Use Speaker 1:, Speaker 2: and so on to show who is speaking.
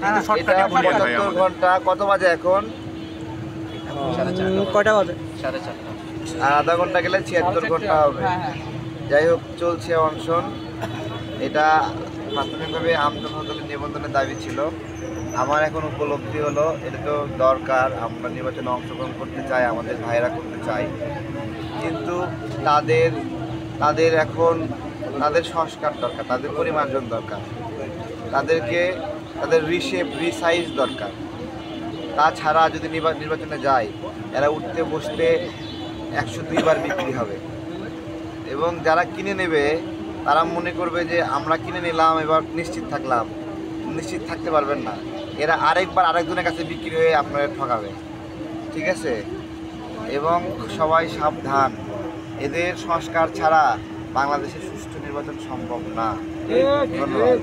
Speaker 1: এটা 75 ঘন্টা। কত বাজে এখন?
Speaker 2: কয়টা বাজে?
Speaker 3: 4:30।
Speaker 1: আর আধা ঘন্টা গেলে 76 ঘন্টা হবে। যাই হোক, চলছে অনশন। এটা প্রাথমিকভাবে আমজনতা দলের নিবন্ধনের দাবি ছিল। আমার এখন উপলব্ধি হলো এটা তো দরকার, আমরা নির্বাচনে অংশগ্রহণ করতে চাই, আমাদের ভাইরা করতে চাই, কিন্তু তাদের এখন তাদের সংস্কার দরকার, তাদের পরিমার্জন দরকার, তাদের রিসাইজ দরকার। তাছাড়া যদি নির্বাচনে যায়, এরা উঠতে বসতে 102 বার বিক্রি হবে এবং যারা কিনে নেবে তারা মনে করবে যে আমরা কিনে নিলাম, এবার নিশ্চিত থাকলাম। নিশ্চিত থাকতে পারবেন না, এরা আরেকবার আরেকজনের কাছে বিক্রি হয়ে আপনারা ঠকাবে। ঠিক আছে? এবং সবাই সাবধান, এদের সংস্কার ছাড়া বাংলাদেশে সুষ্ঠু নির্বাচন সম্ভব না। ধন্যবাদ।